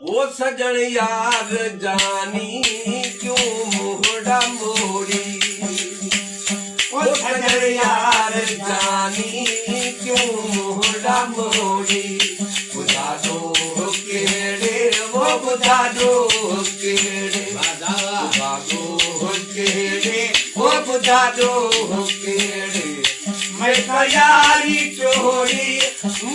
ओ सजन यार जानी क्यों मोहड़ा मोड़ी, ओ सजन यार जानी क्यों मोहड़ा मोड़ी। बुझा दो केड़े वो बुझा दो केड़े, बुझा दो केड़े वो बुझा दो केड़े। मैं कयारी चोरी,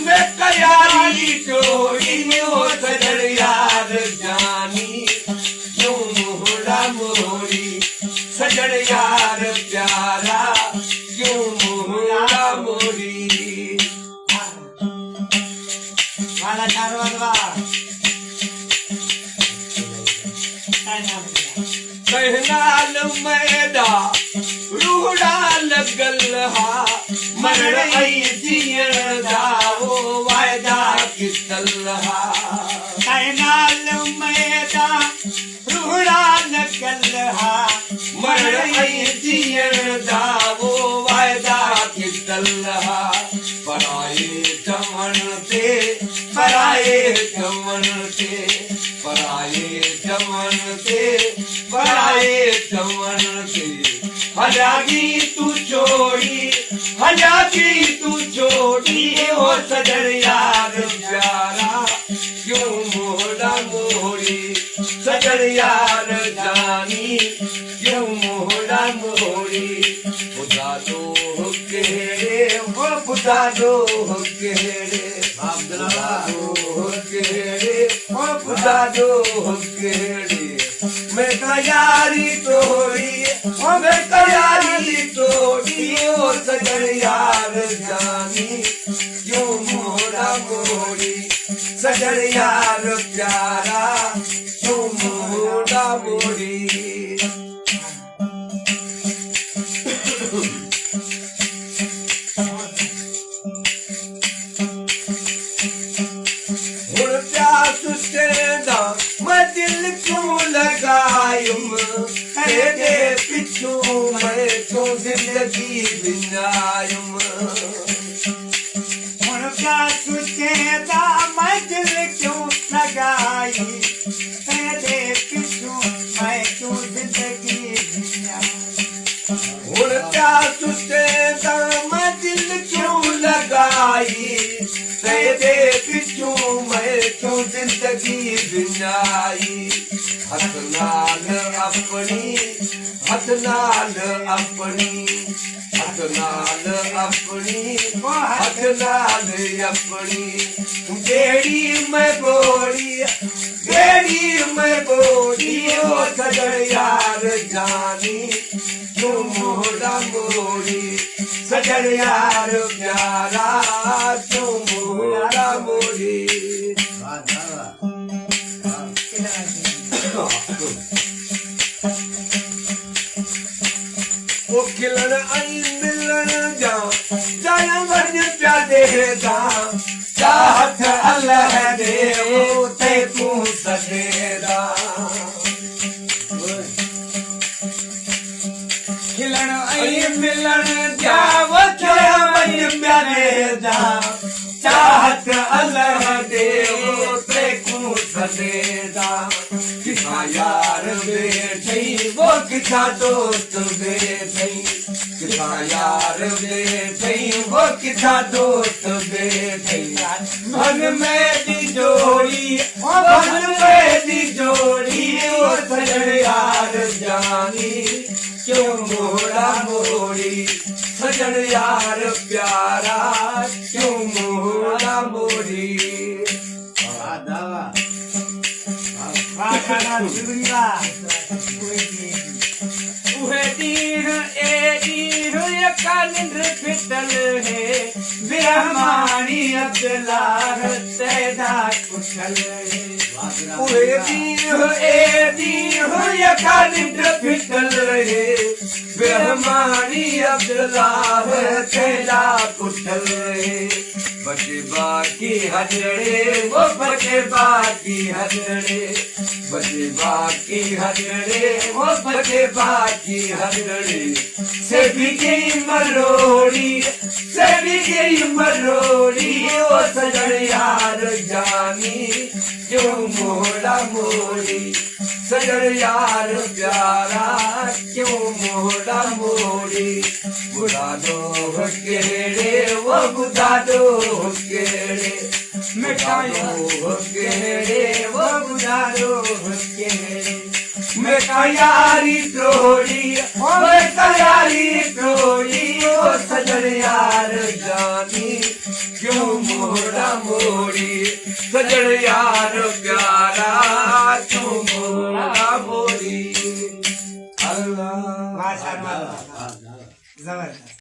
मैं कयारी चोरी में वो सजन यार जानी क्यों मोहड़ा मोड़ी। सजन यार प्यारा क्यों मोहड़ा मोड़ी। वाला चार वाला कहनाल मैदा रूड़ा लगल हा, मरण आई जियर दावो वायदा कितल हा। कहनाल मैदा रूड़ा लगल हा, मरण आई जियर दावो वायदा कितल हा। पराए चमन से, पराए चमन से, पराए चमन से, पराए चमन से। हजागी तू छोड़ी, हजागी तू छोड़ी, ओ सजन यार प्यारा क्यों मोहड़ा मोड़ी। सजन यार जानी क्यों मोहड़ा मोड़ी। बुझा दो केड़े वो बुझा दो केड़े, बुझा दो केड़े वो बुझा दो केड़े। मैं कयारी तोड़ी, मैं कयारी तोड़ी, ओ सजन यार जानी क्यों मोहड़ा मोड़ी। सजन यार प्यारा क्यों मोहड़ा मोड़ी। मैं दिल क्यों लगायूं तेरे पिछू, मैं क्यों जिंदगी बिनायूं। क्या सोचेगा मैं दिल क्यों लगाई, तेरे पिछू मैं क्यों जिंदगी क्या सोचेगा मैं दिल क्यों लगाई, तेरे पिछू मैं क्यों जिंदगी बिनाई। हथ नाल अपनी, हथ नाल अपनी, हथ नाल अपनी, हथ नाल अपनी। गेड़ी मैं बोड़ी, गेड़ी मैं बोड़ी, ओ सजन यार जानी क्यों मोहड़ा मोड़ी। सजन यार प्यारा क्यों मोहड़ा मोड़ी। वो खिलन आई मिलन जा, जाया बन प्यादे दा। चाहत अल्लाह दे वो ते तू सदेदा। खिलन आई मिलन जा, वो जाया बन प्यादे दा। चाहत अल्लाह दे वो ते तू सदेदा। किसा यार बैठे वो किसा दोस्त बैठे, किसा यार बैठे वो किसा दोस्त बैठे। मन में दी जोड़ी, मन में दी जोड़ी, ओ सजन यार जानी क्यों मोहड़ा मोड़ी। सजन यार प्यारा क्यों मोहड़ा मोड़ी। उहे दीन ए दीन यका निंद्र फिटल है, ब्रह्मानी अब्दुल्लाह सैदा कुशल है। उहे दीन ए दीन यका निंद्र फिटल है, ब्रह्मानी अब्दुल्लाह सैदा कुशल है। बचे बाकी हजड़े वो बचे बचे बाकी हजड़े, बचे बाकी हजड़े, वो बचे बाकी हजड़े। से भी गई मरोड़ी, से भी गई मरोड़ी, ओ सजन यार जानी क्यों मोड़ा मोड़ी, सजन यार प्यारा क्यों मोड़ा मोड़ी। बुला दो केड़े, वो बुला दो केड़े, मिठाइयों केड़े, वो बुला दो केड़े। मैं तैयारी टोड़ी, मैं तैयारी टोड़ी, ओ सजन यार जानी क्यों मोड़ा मोड़ी, सजन यार प्यारा क्यों मोड़ा मोड़ी। अल्लाह माशाअल्लाह, जबरदस्त.